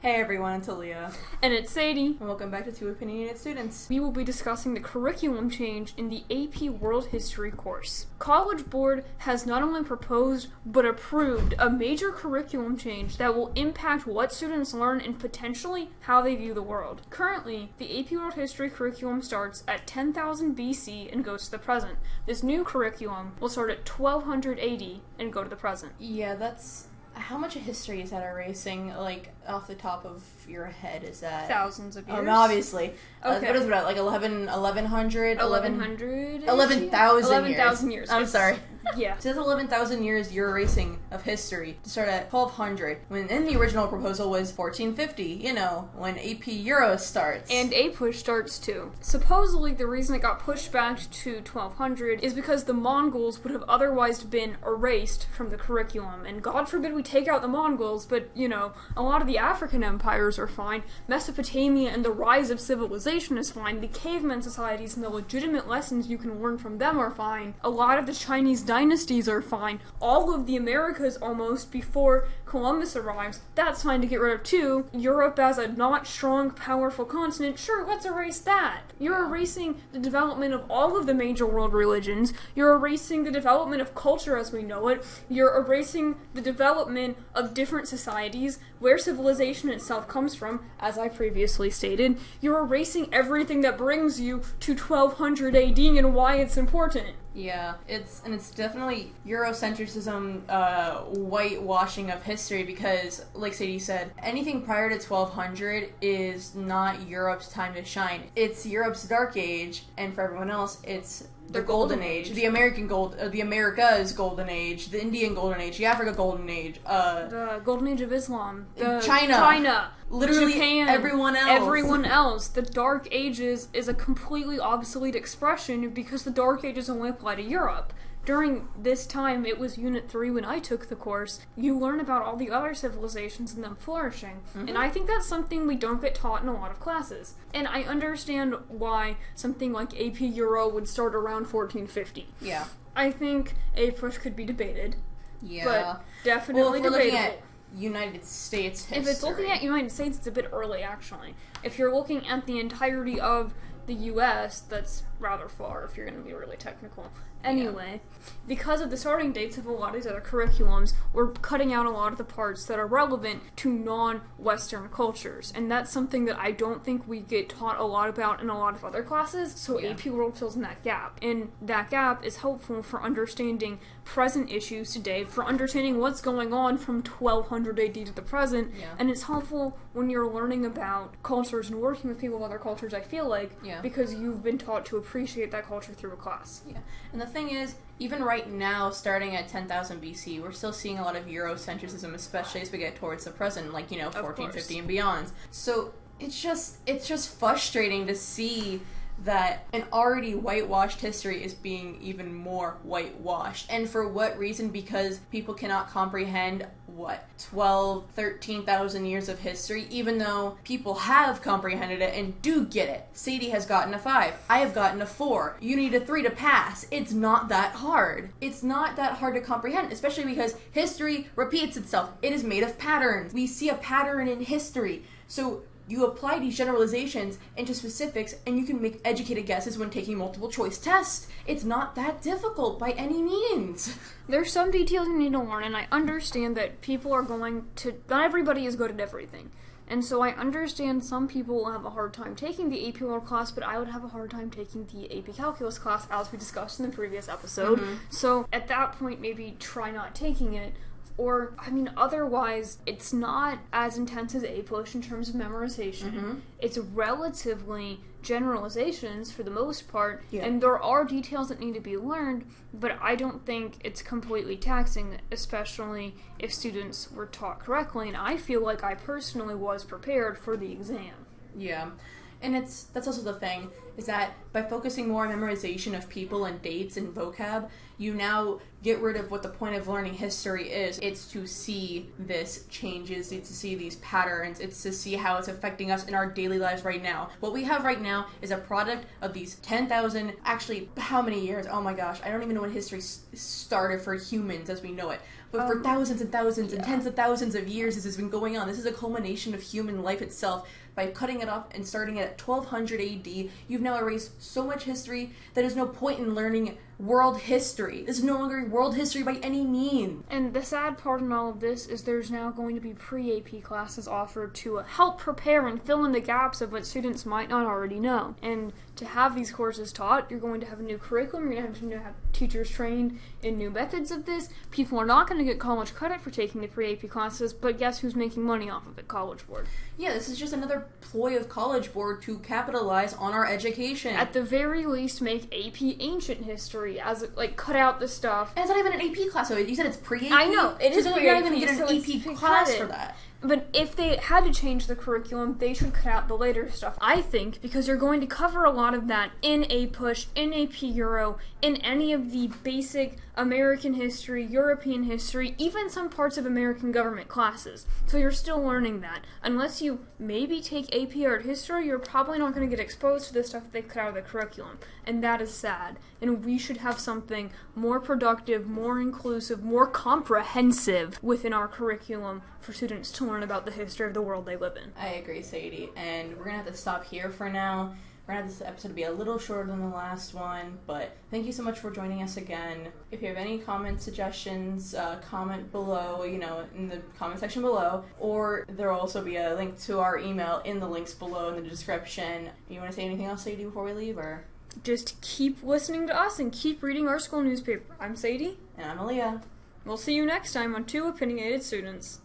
Hey everyone, it's Aliya. And it's Sadie. And welcome back to Opinionated Students. We will be discussing the curriculum change in the AP World History course. College Board has not only proposed, but approved a major curriculum change that will impact what students learn and potentially how they view the world. Currently, the AP World History curriculum starts at 10,000 BC and goes to the present. This new curriculum will start at 1200 AD and go to the present. Yeah, that's... How much of history is that erasing, like, off the top of your head? Is that... Thousands of years. Obviously. Okay. What is it, like 1100? 1100? 11,000 11,000 years. I'm sorry. Yeah. So that's 11,000 years you're erasing of history to start at 1200, when in the original proposal was 1450, you know, when AP Euro starts. And APUSH starts too. Supposedly, the reason it got pushed back to 1200 is because the Mongols would have otherwise been erased from the curriculum. And God forbid we take out the Mongols, but, you know, a lot of the African empires are fine. Mesopotamia and the rise of civilization is fine. The caveman societies and the legitimate lessons you can learn from them are fine. A lot of the Chinese dynasties are fine. All of the Americas almost before Columbus arrives, that's fine to get rid of too. Europe as a not strong, powerful continent, sure, let's erase that. You're erasing the development of all of the major world religions. You're erasing the development of culture as we know it. You're erasing the development of different societies, where civilization itself comes from, as I previously stated. You're erasing everything that brings you to 1200 AD and why it's important. Yeah, it's definitely Eurocentrism, whitewashing of history, because, like Sadie said, anything prior to 1200 is not Europe's time to shine. It's Europe's dark age, and for everyone else, it's the golden age. The America's golden age, the Indian golden age, the Africa golden age, the golden age of Islam, China. Literally Japan, everyone else. The Dark Ages is a completely obsolete expression because the Dark Ages only apply to Europe. During this time, it was Unit 3 when I took the course, you learn about all the other civilizations and them flourishing. Mm-hmm. And I think that's something we don't get taught in a lot of classes. And I understand why something like AP Euro would start around 1450. Yeah. I think APUSH could be debated. Yeah. But definitely debatable. United States history. If it's looking at United States, it's a bit early, actually. If you're looking at the entirety of the U.S., that's rather far, if you're going to be really technical. Anyway, because of the starting dates of a lot of these other curriculums, we're cutting out a lot of the parts that are relevant to non-Western cultures, and that's something that I don't think we get taught a lot about in a lot of other classes, so AP World fills in that gap. And that gap is helpful for understanding present issues today, for understanding what's going on from 1200 AD to the present, and it's helpful when you're learning about cultures and working with people of other cultures, I feel like, because you've been taught to appreciate that culture through a class. Yeah, and the thing is, even right now, starting at 10,000 BC, we're still seeing a lot of Eurocentrism, especially as we get towards the present, like, you know, 1450 and beyond. So it's just frustrating to see that an already whitewashed history is being even more whitewashed. And for what reason? Because people cannot comprehend, 13,000 years of history, even though people have comprehended it and do get it. Sadie has gotten a 5. I have gotten a 4. You need a 3 to pass. It's not that hard. It's not that hard to comprehend, especially because history repeats itself. It is made of patterns. We see a pattern in history. So you apply these generalizations into specifics, and you can make educated guesses when taking multiple choice tests. It's not that difficult by any means. There's some details you need to learn, and I understand that people are going to... Not everybody is good at everything. And so I understand some people will have a hard time taking the AP World class, but I would have a hard time taking the AP Calculus class, as we discussed in the previous episode. Mm-hmm. So at that point, maybe try not taking it. Or, I mean, otherwise, it's not as intense as APUSH in terms of memorization. Mm-hmm. It's relatively generalizations for the most part, and there are details that need to be learned, but I don't think it's completely taxing, especially if students were taught correctly, and I feel like I personally was prepared for the exam. Yeah. And that's also the thing, is that by focusing more on memorization of people and dates and vocab, you now get rid of what the point of learning history is. It's to see this changes, it's to see these patterns, it's to see how it's affecting us in our daily lives right now. What we have right now is a product of these 10,000, actually, how many years? Oh my gosh, I don't even know when history started for humans as we know it. But for thousands and thousands and tens of thousands of years, this has been going on. This is a culmination of human life itself. By cutting it off and starting it at 1200 AD, you've now erased so much history that there's no point in learning world history. This is no longer world history by any means. And the sad part in all of this is there's now going to be pre-AP classes offered to help prepare and fill in the gaps of what students might not already know. And to have these courses taught, you're going to have a new curriculum, you're going to have teachers trained in new methods of this. People are not going to get college credit for taking the pre-AP classes, but guess who's making money off of it? College Board. Yeah, this is just another ploy of College Board to capitalize on our education. At the very least, make AP ancient history as cut out the stuff. And it's not even an AP class, so you said it's pre-AP. I know, it is pre-AP. You're not even getting an AP class credit for that. But if they had to change the curriculum, they should cut out the later stuff, I think, because you're going to cover a lot of that in APUSH, in AP Euro, in any of the basic American history, European history, even some parts of American government classes. So you're still learning that. Unless you maybe take AP Art History, you're probably not going to get exposed to the stuff that they cut out of the curriculum. And that is sad. And we should have something more productive, more inclusive, more comprehensive within our curriculum for students to learn about the history of the world they live in. I agree, Sadie. And we're going to have to stop here for now. We're going to have this episode to be a little shorter than the last one, but thank you so much for joining us again. If you have any comments, suggestions, comment below, in the comment section below, or there will also be a link to our email in the links below in the description. You want to say anything else, Sadie, before we leave, or? Just keep listening to us and keep reading our school newspaper. I'm Sadie. And I'm Aliya. We'll see you next time on Two Opinionated Students.